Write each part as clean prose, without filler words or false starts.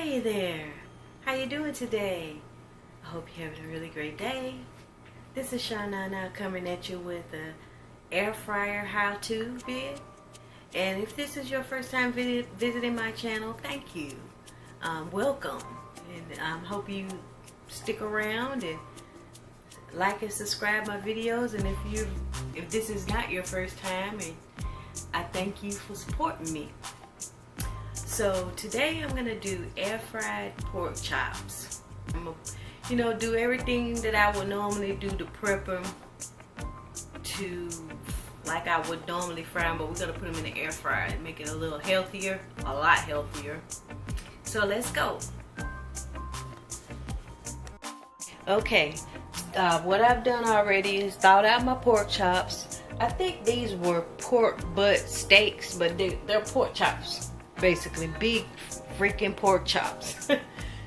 Hey there, how you doing today? I hope you're having a really great day. This is Sha-na-nah coming at you with a air fryer how-to vid. And if this is your first time visiting my channel, thank you. Welcome. And I hope you stick around and like and subscribe my videos. And if this is not your first time, and I thank you for supporting me. So today I'm gonna do air fried pork chops. I'm gonna, do everything that I would normally do to prep them to like I would normally fry them, but we're gonna put them in the air fryer and make it a little healthier, a lot healthier. So let's go. Okay, what I've done already is thawed out my pork chops. I think these were pork butt steaks, but they're pork chops. Basically big freaking pork chops.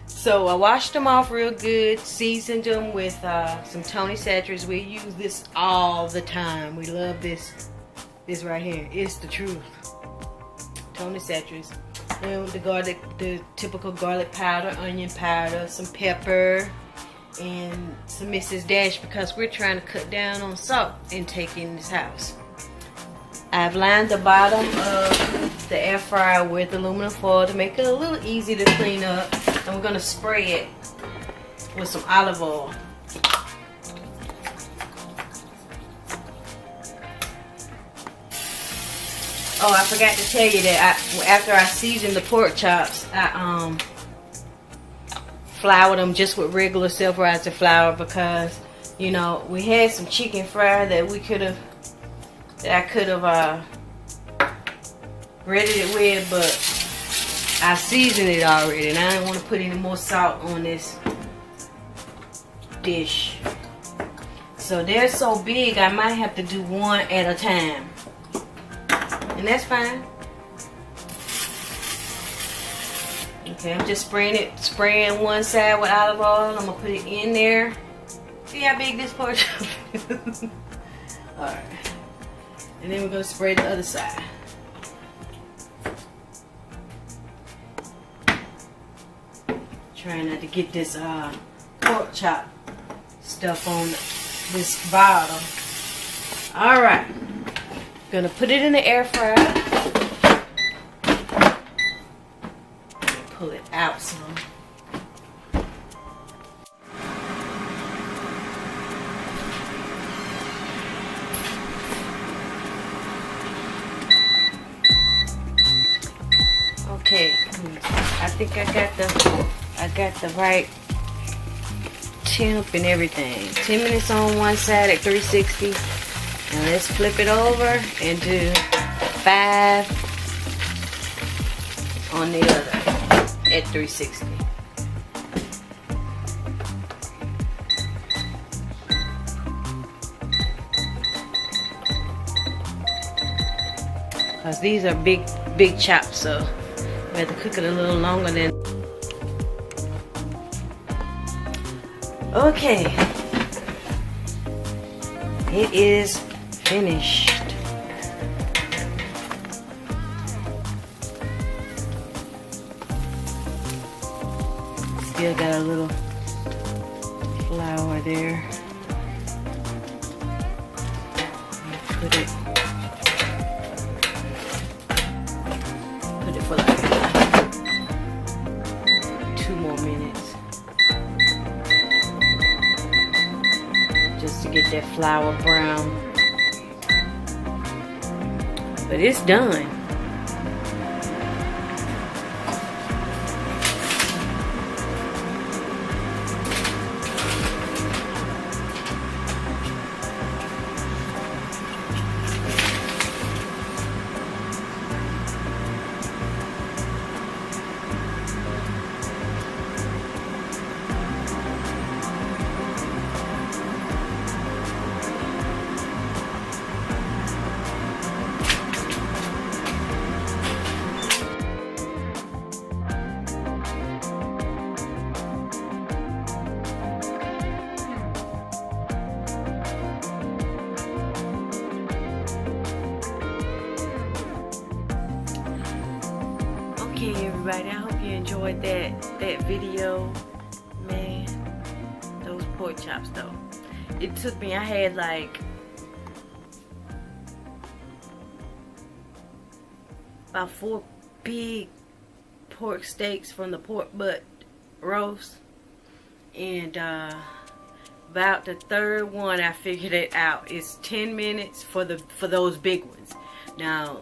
So I washed them off real good, seasoned them with some Tony Satchers. We use this all the time. We love this right here. It's the truth. Tony Satchers. And the typical garlic powder, onion powder, some pepper, and some Mrs. Dash because we're trying to cut down on salt intake in this house. I've lined the bottom of the air fryer with aluminum foil to make it a little easy to clean up. And we're going to spray it with some olive oil. Oh, I forgot to tell you that after I seasoned the pork chops, I floured them just with regular self-rising flour because, we had some chicken fry that I could have breaded it with, but I seasoned it already and I didn't want to put any more salt on this dish. So they're so big I might have to do one at a time, and that's fine. Okay, I'm just spraying one side with olive oil. I'm gonna put it in there. See how big this pork chop is? Alright. And then we're going to spray the other side. Trying not to get this pork chop stuff on this bottom. Alright. Gonna put it in the air fryer. Pull it out some. Okay, I think I got the right temp and everything. 10 minutes on one side at 360, and let's flip it over and do 5 on the other at 360. Cause these are big chops, so we have to cook it a little longer than. Okay, it is finished. Still got a little flour there. Put it for like 2 more minutes. Just to get that flour brown. But it's done. Okay, everybody, I hope you enjoyed enjoyed that video, man. Those pork chops though. It took me, I had like about 4 big pork steaks from the pork butt roast, and about the third one I figured it out. It's 10 minutes for those big ones. Now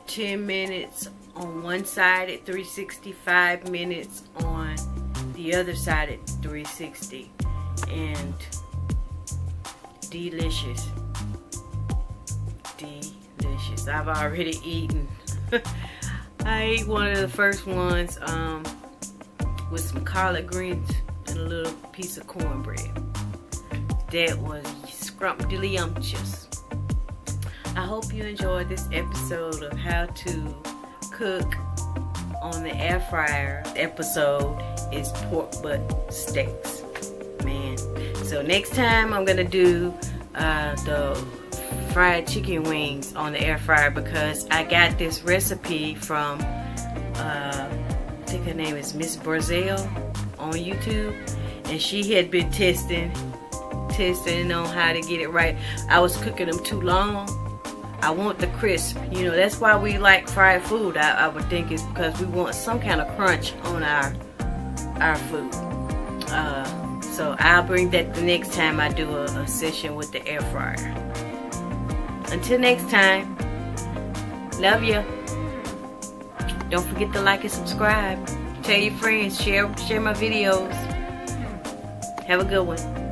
10 minutes on one side at 360, 5 minutes on the other side at 360, and delicious. I've already eaten. I ate one of the first ones with some collard greens and a little piece of cornbread. That was scrumptious. I hope you enjoyed this episode of how to cook on the air fryer. The episode is pork butt steaks, man. So next time I'm gonna do the fried chicken wings on the air fryer, because I got this recipe from I think her name is Miss Brazil on YouTube, and she had been testing on how to get it right. I was cooking them too long. I want the crisp, you know. That's why we like fried food. I would think it's because we want some kind of crunch on our food. So I'll bring that the next time I do a session with the air fryer. Until next time, love you. Don't forget to like and subscribe. Tell your friends, share my videos. Have a good one.